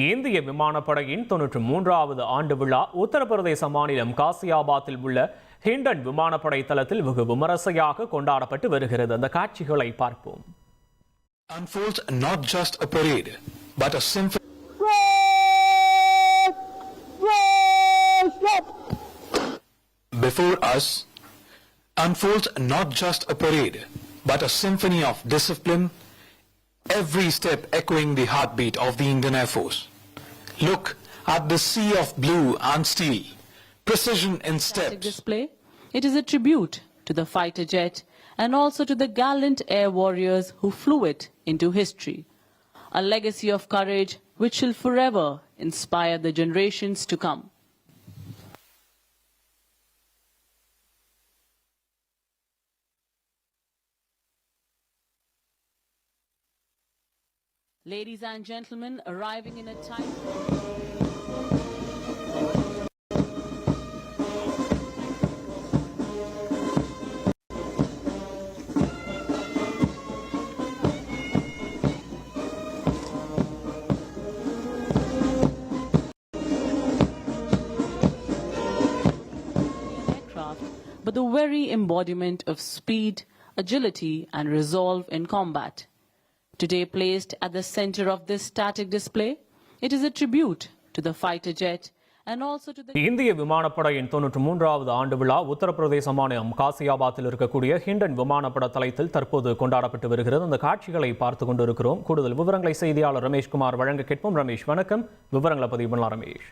இந்திய விமானப்படையின் 93வது ஆண்டு விழா உத்தரப்பிரதேச மாநிலம் காசியாபாத்தில் உள்ள ஹிண்டன் விமானப்படை தளத்தில் வெகு விமரிசையாக கொண்டாடப்பட்டு வருகிறது. அந்த காட்சிகளை பார்ப்போம். Unfolds not just a parade, but a symphony. Before us unfolds not just a parade, but a symphony of discipline, every step echoing the heartbeat of the Indian Air Force. Look at the sea of blue and steel, precision in steps. Display. It is a tribute to the fighter jet and also to the gallant air warriors who flew it into history. A legacy of courage which will forever inspire the generations to come. Ladies and gentlemen, arriving in a time. But the very embodiment of speed, agility, and resolve in combat. Today placed at the center of this static display, it is a tribute to the fighter jet and also to the... இந்திய விமானப்படையின் 93வது ஆண்டு விழா உத்தரப்பிரதேச மாநிலம் காசியாபாத்தில் இருக்கக்கூடிய ஹிண்டன் விமானப்பட தளத்தில் தற்போது கொண்டாடப்பட்டு வருகிறது. அந்த காட்சிகளை பார்த்து கொண்டிருக்கிறோம். கூடுதல் விவரங்களை செய்தியாளர் ரமேஷ்குமார் வழங்க கேட்போம். ரமேஷ், வணக்கம். விவரங்களை பதிவு பண்ணலாம் ரமேஷ்.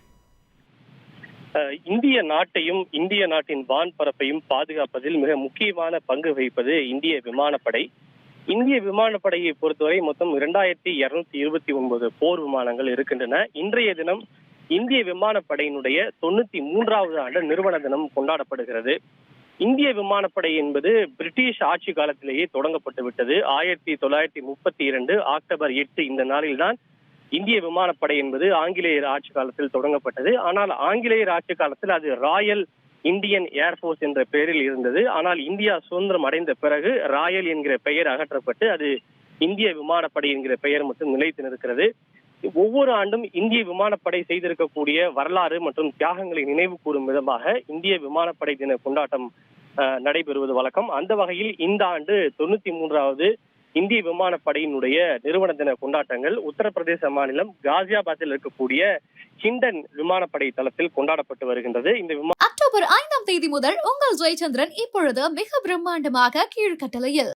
இந்திய நாட்டையும் இந்திய நாட்டின் வான்பரப்பையும் பாதுகாப்பதில் மிக முக்கியமான பங்கு வகிப்பது இந்திய விமானப்படை. இந்திய விமானப்படையை பொறுத்தவரை மொத்தம் 2229 போர் விமானங்கள் இருக்கின்றன. இன்றைய தினம் இந்திய விமானப்படையினுடைய 93வது ஆண்டு நிறுவன தினம் கொண்டாடப்படுகிறது. இந்திய விமானப்படை என்பது பிரிட்டிஷ் ஆட்சி காலத்திலேயே தொடங்கப்பட்டு விட்டது. 1932 அக்டோபர் 8 இந்த நாளில்தான் இந்திய விமானப்படை என்பது ஆங்கிலேயர் ஆட்சி காலத்தில் தொடங்கப்பட்டது. ஆனால் ஆங்கிலேயர் ஆட்சி காலத்தில் அது ராயல் இந்தியன் ஏர்போர்ஸ் என்ற பெயரில் இருந்தது. ஆனால் இந்தியா சுதந்திரம் அடைந்த பிறகு ராயல் என்கிற பெயர் அகற்றப்பட்டு அது இந்திய விமானப்படை என்கிற பெயர் மட்டும் நிலைத்து நிற்கிறது. ஒவ்வொரு ஆண்டும் இந்திய விமானப்படை செய்திருக்கக்கூடிய வரலாறு மற்றும் தியாகங்களை நினைவு கூறும் விதமாக இந்திய விமானப்படை தின கொண்டாட்டம் நடைபெறுவது வழக்கம். அந்த வகையில் இந்த ஆண்டு 93வது இந்திய விமானப்படையினுடைய நிறுவன தின கொண்டாட்டங்கள் உத்தரப்பிரதேச மாநிலம் காசியாபாத்தில் இருக்கக்கூடிய ஹிண்டன் விமானப்படை தளத்தில் கொண்டாடப்பட்டு வருகின்றது. இந்த அக்டோபர் 5ஆம் தேதி முதல் உங்கள் ஜெயச்சந்திரன் இப்பொழுது மிக பிரம்மாண்டமாக கீழ்கட்டளையில்